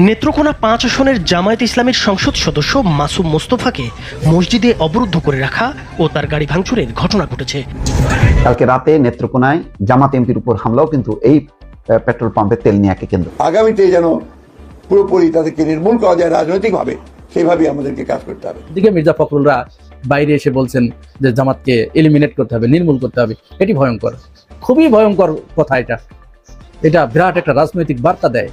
নেত্রকোনা ৫ আসনের জামায়াতে ইসলামের সংসদ সদস্য মাসুম মোস্তফাকে মসজিদে অবরুদ্ধ করে রাখা ও তার গাড়ি ভাঙচুরের ঘটনা ঘটেছে। কালকে রাতে নেত্রকোনায় জামাত এমপির উপর হামলাও কিন্তু এই পেট্রোল পাম্পের তেল নিয়াকে কেন্দ্র। আগামীতে যেন পুরোপুরি তাদেরকে নির্মূল করা যায় রাজনৈতিকভাবে, সেইভাবেই আমাদেরকে কাজ করতে হবে। এদিকে মির্জা ফখরুলরা বাইরে এসে বলছেন যে জামাতকে এলিমিনেট করতে হবে, নির্মূল করতে হবে। এটি ভয়ঙ্কর, খুবই ভয়ঙ্কর কথা। এটা বিরাট একটা রাজনৈতিক বার্তা দেয়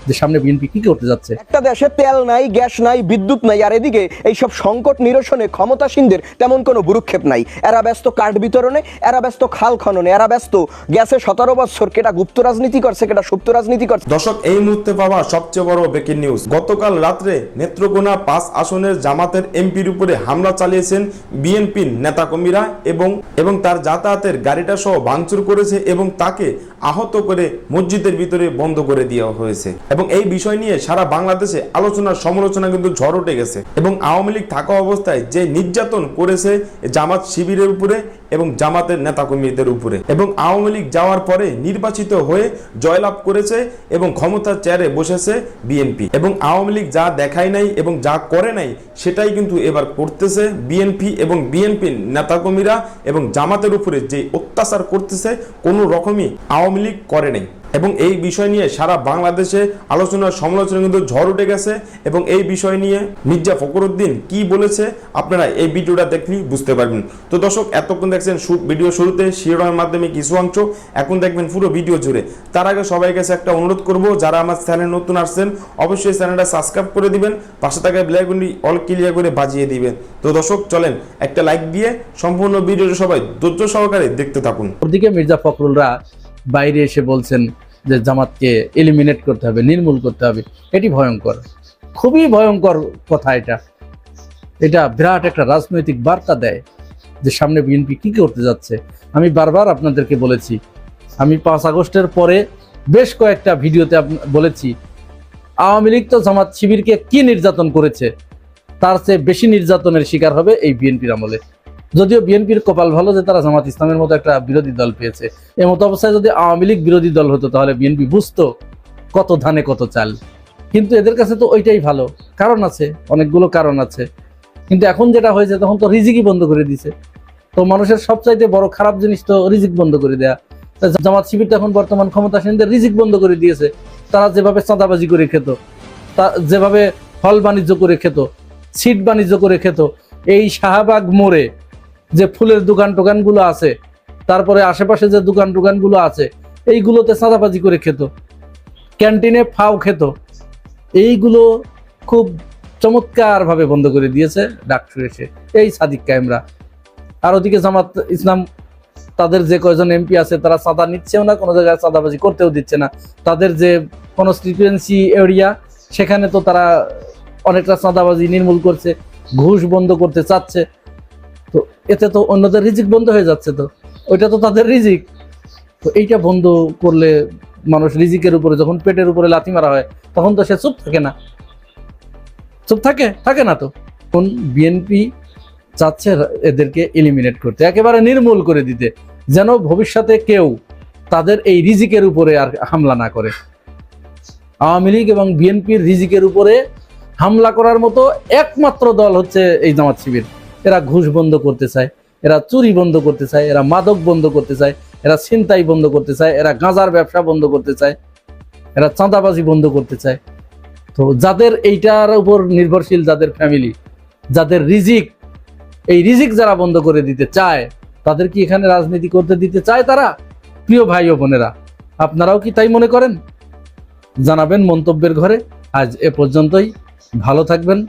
যে সামনে বিএনপি কি করতে যাচ্ছে। একটা দেশে তেল নাই, গ্যাস নাই, বিদ্যুৎ নাই, আর এদিকে এইসব সংকট নিরসনে ক্ষমতাসীনদের তেমন কোনো ভ্রুক্ষেপ নাই। এরা ব্যস্ত কার্ড বিতরণে, এরা ব্যস্ত খাল খননে, এরা ব্যস্ত গ্যাসে 17 বছর কেটা গুপ্ত রাজনীতি করছে, কেটা সুপ্ত রাজনীতি করছে। দর্শক, এই মুহূর্তে পাওয়া সবচেয়ে বড় ব্রেকিং নিউজ। গতকাল রাত্রে নেত্রকোনা 5 আসনের জামাতের এমপির উপরে হামলা চালিয়েছেন বিএনপির নেতাকর্মীরা এবং তার যাতায়াতের গাড়িটা সহ ভাঙচুর করেছে এবং তাকে আহত করে মসজিদের ভিতরে বন্ধ করে দেওয়া হয়েছে। এবং এই বিষয় নিয়ে সারা বাংলাদেশে আলোচনা সমালোচনা কিন্তু ঝড় উঠে গেছে। এবং আওয়ামী লীগ থাকা অবস্থায় যে নির্যাতন করেছে জামাত শিবিরের উপরে এবং জামাতের নেতাকর্মীদের উপরে, এবং আওয়ামী লীগ যাওয়ার পরে নির্বাচিত হয়ে জয়লাভ করেছে এবং ক্ষমতার চেয়ারে বসেছে বিএনপি। এবং আওয়ামী লীগ যা দেখায় নাই এবং যা করে নাই সেটাই কিন্তু এবার করতেছে বিএনপি এবং বিএনপির নেতাকর্মীরা, এবং জামাতের উপরে যে অত্যাচার করতেছে কোনো রকমই আওয়ামী লীগ করে নাই। এবং এই বিষয় নিয়ে সারা বাংলাদেশে আলোচনা সমালোচনা কিন্তু ঝড় উঠে গেছে। এবং এই বিষয় নিয়ে মির্জা ফখরুদ্দিন কি বলেছে আপনারা এই ভিডিওটা দেখলেই বুঝতে পারবেন। তো দর্শক, এতক্ষণ দেখছেন ভিডিও শুরুতে শিরোনামের মাধ্যমে কিছু অংশ, এখন দেখবেন পুরো ভিডিও জুড়ে। তার আগে সবাই কাছে একটা অনুরোধ করব, যারা আমার চ্যানেল নতুন আসছেন অবশ্যই চ্যানেলটা সাবস্ক্রাইব করে দিবেন, পাশে থাকা বেল আইকনটি অল ক্লিয়ার করে বাজিয়ে দিবেন। তো দর্শক চলেন একটা লাইক দিয়ে সম্পূর্ণ ভিডিওটা সবাই ধৈর্য সহকারে দেখতে থাকুন। ওদিকে মির্জা ফখরুলরা বাইরে এসে বলছেন যে জামাতকে এলিমিনেট করতে হবে, নির্মূল করতে হবে। এটি ভয়ঙ্কর, খুবই ভয়ঙ্কর কথা। এটা বিরাট একটা রাজনৈতিক বার্তা দেয় যে সামনে বিএনপি কি করতে যাচ্ছে। আমি বারবার আপনাদেরকে বলেছি, আমি 5 আগস্টের পরে বেশ কয়েকটা ভিডিওতে বলেছি, আওয়ামী লীগ তো জামাত শিবিরকে কি নির্যাতন করেছে, তার চেয়ে বেশি নির্যাতনের শিকার হবে এই বিএনপির আমলে। যদিও বিএনপির কপাল ভালো যে তারা জামাত ইসলামের মতো একটা বিরোধী দল পেয়েছে। এর মতো অবস্থায় যদি আওয়ামী লীগ বিরোধী দল হতো তাহলে বিএনপি বুঝতো কত ধানে কত চাল। কিন্তু এদের কাছে তো ওইটাই ভালো। কারণ আছে, অনেকগুলো কারণ আছে। কিন্তু এখন যেটা হয়েছে, তখন তো রিজিকই বন্ধ করে দিয়েছে। তো মানুষের সবচাইতে বড় খারাপ জিনিস তো রিজিক বন্ধ করে দেয়া। জামাত শিবির এখন বর্তমান ক্ষমতাসীনদের রিজিক বন্ধ করে দিয়েছে। তারা যেভাবে চাঁদাবাজি করে খেত, যেভাবে ফল বাণিজ্য করে খেত, সিট বাণিজ্য করে খেত, এই শাহবাগ মোড়ে যে ফুলের দোকানগুলো আছে, তারপরে আশেপাশে যে দোকানগুলো আছে, এইগুলোতে চাঁদাবাজি করে খেত, ক্যান্টিনে ফাও খেত, এইগুলো খুব চমৎকার ভাবে বন্ধ করে দিয়েছে ডাক্তার এসে, এই সাদিক কায়েমরা। আর ওদিকে জামাত ইসলাম তাদের যে কয়জন এমপি আছে তারা চাঁদা নিচ্ছেও না, কোনো জায়গায় চাঁদাবাজি করতেও দিচ্ছে না। তাদের যে কনস্টিটিউয়েন্সি এরিয়া সেখানে তো তারা অনেকটা চাঁদাবাজি নির্মূল করছে, ঘুষ বন্ধ করতে চাচ্ছে। তো এতে তো অন্যদের রিজিক বন্ধ হয়ে যাচ্ছে, তো ওইটা তো তাদের রিজিক। তো এইটা বন্ধ করলে মানুষ রিজিকের উপরে, যখন পেটের উপরে লাথি মারা হয় তখন তো সে চুপ থাকে না, চুপ থাকে না। তো এখন বিএনপি চাচ্ছে এদেরকে এলিমিনেট করতে, একেবারে নির্মূল করে দিতে, যেন ভবিষ্যতে কেউ তাদের এই রিজিকের উপরে আর হামলা না করে। আওয়ামী লীগ এবং বিএনপির রিজিকের উপরে হামলা করার মতো একমাত্র দল হচ্ছে এই জামাত শিবির। এরা ঘুষ বন্ধ করতে চায়, এরা চুরি বন্ধ করতে চায়, এরা মাদক বন্ধ করতে চায়, এরা ছিনতাই বন্ধ করতে চায়, এরা গাঁজার ব্যবসা বন্ধ করতে চায়, এরা চাঁদাবাজি বন্ধ করতে চায়। তো যাদের এইটার উপর নির্ভরশীল, যাদের ফ্যামিলি, যাদের রিজিক, এই রিজিক যারা বন্ধ করে দিতে চায়, তাদের কি এখানে রাজনীতি করতে দিতে চায় তারা? প্রিয় ভাই ও বোনেরা, আপনারাও কি তাই মনে করেন? জানাবেন মন্তব্যের ঘরে। আজ এ পর্যন্তই, ভালো থাকবেন,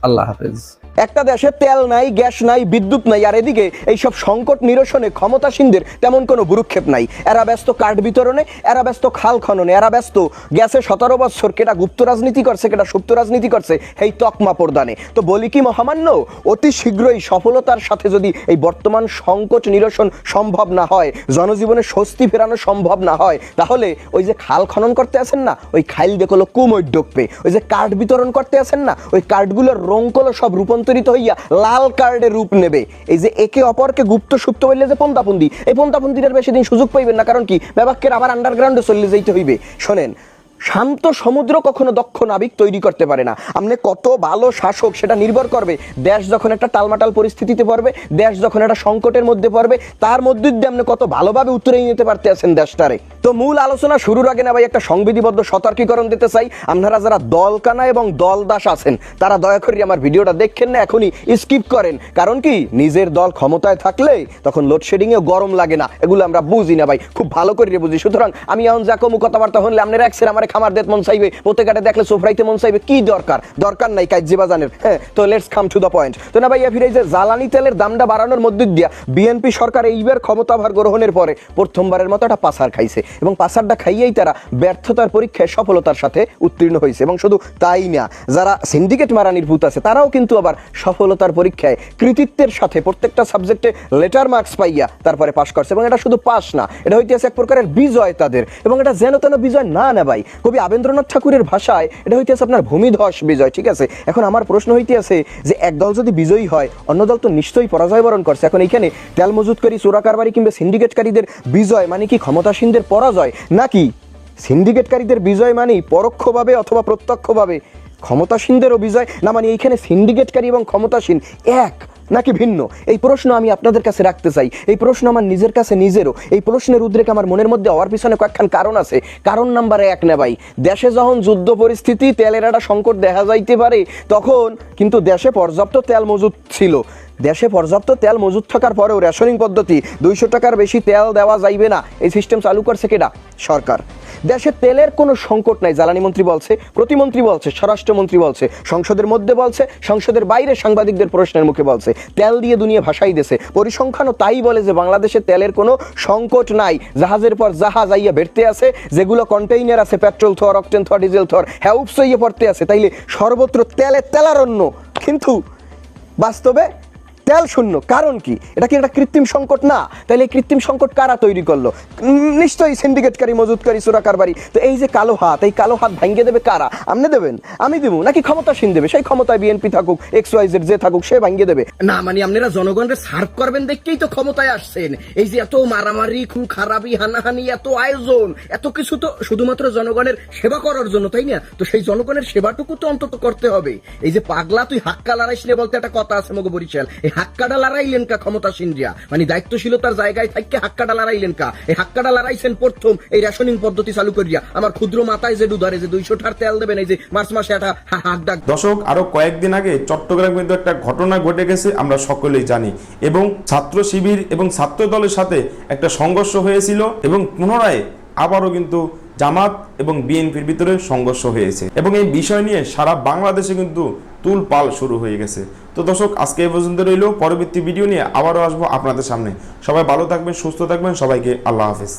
আল্লাহ হাফেজ। একটা দেশে তেল নাই, গ্যাস নাই, বিদ্যুৎ নাই, আর এদিকে এইসব সংকট নিরসনে ক্ষমতাসীনদের তেমন কোনো ভ্রুক্ষেপ নাই। এরা ব্যস্ত কার্ড বিতরণে, এরা ব্যস্ত খাল খননে, এরা ব্যস্ত গ্যাসে 17 বছর কেটা গুপ্ত রাজনীতি করছে, কেটা সুপ্ত রাজনীতি করছে, এই তকমা প্রদানে। তো বলি কি মহামান্য, অতি শীঘ্রই সফলতার সাথে যদি এই বর্তমান সংকট নিরসন সম্ভব না হয়, জনজীবনে স্বস্তি ফেরানো সম্ভব না হয়, তাহলে ওই যে খাল খনন করতে আছেন না, ওই খাইল দেখলো কুমোর ডোকবে। ওই যে কার্ড বিতরণ করতে আছেন না, ওই কার্ডগুলোর রঙকলো সব রূপান্তরিত হইয়া লাল কার্ডে রূপ নেবে। এই যে একে অপরকে গুপ্ত সুপ্ত বললে যে পন্থাপন্থী, এই পন্থাপন্থীটার বেশি দিন সুযোগ পাইবেন না। কারণ কি, ব্যাপাকের আবার আন্ডারগ্রাউন্ডে চলে যাইতে হইবে। শোনেন, শান্ত সমুদ্র কখনো দক্ষ নাবিক তৈরি করতে পারে না। আপনি কত ভালো শাসক সেটা নির্ভর করবে দেশ যখন একটা টালমাটাল পরিস্থিতিতে পড়বে, দেশ যখন একটা সংকটের মধ্যে পড়বে, তার মধ্যে দিয়ে আপনি কত ভালোভাবে উত্তরে নিতে পারতে আছেন দেশটারে। তো মূল আলোচনা শুরুর আগে না ভাই একটা সংবিধিবদ্ধ সতর্কীকরণ দিতে চাই। আপনারা যারা দলকানা এবং দলদাস আছেন তারা দয়া করে আমার ভিডিওটা দেখেন না, এখনই স্কিপ করেন। কারণ কি, নিজের দল ক্ষমতায় থাকলে তখন লোডশেডিং এ গরম লাগে না, এগুলো আমরা বুঝি না ভাই, খুব ভালো করে বুঝি। সুতরাং আমি এখন যা কমু কথাবার্তা হলে আপনারা একসের আমার খামার দেত মন চাইবে, পত্রিকাটা দেখলে সোফরাইতে মন চাইবে, কি দরকার নাই কাজ বাজানের। হ্যাঁ, তো let's come to the point. তো না ভাইয়া, ফিরে যে জ্বালানি তেলের দামটা বাড়ানোর মধ্যে দিয়া বিএনপি সরকার এইবার ক্ষমতাভার গ্রহণের পরে প্রথমবারের মতো একটা পাসার খাইছে, এবং পাসারটা খাইয়েই তারা ব্যর্থতার পরীক্ষায় সফলতার সাথে উত্তীর্ণ হয়েছে। এবং শুধু তাই না, যারা সিন্ডিকেট মারানির ভূত আছে তারাও কিন্তু আবার সফলতার পরীক্ষায় কৃতিত্বের সাথে প্রত্যেকটা সাবজেক্টে লেটার মার্কস পাইয়া তারপরে পাশ করছে। এবং এটা শুধু পাস না, এটা হইতেছে এক প্রকারের বিজয় তাদের। এবং এটা যেন তেন বিজয় না ভাই, কবি আবেন্দ্রনাথ ঠাকুরের ভাষায় এটা হইতেছে আপনার ভূমিধস বিজয়। ঠিক আছে, এখন আমার প্রশ্ন হইতেছে যে এক দল যদি বিজয়ী হয়, অন্য দল তো নিশ্চয়ই পরাজয় বরণ করছে। এখন এইখানে তেল মজুতকারী, চোরাকারবারি কিংবা সিন্ডিকেটকারীদের বিজয় মানে কি ক্ষমতাসীনদের পরাজয়, নাকি সিন্ডিকেটকারীদের বিজয় মানে পরোক্ষভাবে অথবা প্রত্যক্ষভাবে ক্ষমতাসীনদেরও বিজয়? না, মানে এইখানে সিন্ডিকেটকারী এবং ক্ষমতাসীন এক নাকি ভিন্ন? এই প্রশ্ন আমি আপনাদের কাছে রাখতে চাই। এই প্রশ্ন আমার নিজের কাছে নিজেরও। এই প্রশ্নের উদ্রেক আমার মনের মধ্যে হওয়ার পিছনে কয়েকখান কারণ আছে। কারণ নাম্বার 1 না ভাই, দেশে যখন যুদ্ধ পরিস্থিতি, তেলের একটা সংকট দেখা যাইতে পারে, তখন কিন্তু দেশে পর্যাপ্ত তেল মজুদ ছিল। দেশে পর্যাপ্ত তেল মজুদ থাকার পরেও রেশনিং পদ্ধতি 200 টাকার বেশি তেল দেওয়া যাইবে না, এই সিস্টেম চালু করছে কেডা? সরকার। দেশে তেলের কোনো সংকট নাই, জ্বালানি মন্ত্রী বলছে, প্রতিমন্ত্রী বলছে, স্বরাষ্ট্রমন্ত্রী বলছে, সংসদের মধ্যে বলছে, সংসদের বাইরে সাংবাদিকদের প্রশ্নের মুখে বলছে, তেল দিয়ে দুনিয়া ভাসাই দিয়েছে। পরিসংখ্যানও তাই বলে যে বাংলাদেশে তেলের কোনো সংকট নাই। জাহাজের পর জাহাজ আইয়া বেরতে আছে, যেগুলো কন্টেইনার আছে পেট্রোল থর, অকটেন থর, ডিজেল থর, হ্যাউপস হইয়া পড়তে আছে। তাইলে সর্বত্র তেলারণ্য, কিন্তু বাস্তবে তেল শূন্য। কারণ কি? এটা কি একটা কৃত্রিম সংকট না? তাহলে এই কৃত্রিম সংকট কারা তৈরি করলো? নিশ্চয়ই সিন্ডিকেটকারী, মজুতকারী, চোরাকারবারি। তো এই যে কালো হাত, এই কালো হাত ভাঙ্গে দেবে কারা? আপনি দেবেন, আমি দেবো, নাকি ক্ষমতাসীন দেবে? সেই ক্ষমতায় বিএনপি থাকুক, XYZ যে থাকুক, সে ভাঙ্গে দেবে না? মানে আপনারা জনগণের সার্ভ করবেন দেখেই তো ক্ষমতায় আসছেন। এই যে এত মারামারি, খুন খারাপি, হানাহানি, এত আয়োজন, এত কিছু তো শুধুমাত্র জনগণের সেবা করার জন্য, তাই না? তো সেই জনগণের সেবাটুকু তো অন্তত করতে হবে। এই যে পাগলা তুই হাক্কা লড়াইস নে বলতে একটা কথা আছে মগো বরিশাল, হাক্কাটা লড়াইলেন কা ক্ষমতাসীনরা, মানে দায়িত্বশীলতার জায়গায় থাকতে হাক্কাটা লড়াইলেন কা? এই হাক্কাটা লড়াইছেন প্রথম এই রেশনিং পদ্ধতি চালু করিয়া। আমার ক্ষুদ্র মাথায় যে ধরে যে 200 টাকার তেল দেবেন, এই যে মার্চ মাসে একটা হাক ডাক। দর্শক, আরো কয়েকদিন আগে চট্টগ্রামে কিন্তু একটা ঘটনা ঘটে গেছে, আমরা সকলেই জানি। এবং ছাত্র শিবির এবং ছাত্র দলের সাথে একটা সংঘর্ষ হয়েছিল, এবং পুনরায় আবারও কিন্তু জামাত এবং বিএনপির ভিতরে সংঘর্ষ হয়েছে। এবং এই বিষয় নিয়ে সারা বাংলাদেশে কিন্তু তুলপাল শুরু হয়ে গেছে। তো দর্শক, আজকে এই পর্যন্ত রইল। পরবর্তী ভিডিও নিয়ে আবারও আসবো আপনাদের সামনে। সবাই ভালো থাকবেন, সুস্থ থাকবেন, সবাইকে আল্লাহ হাফেজ।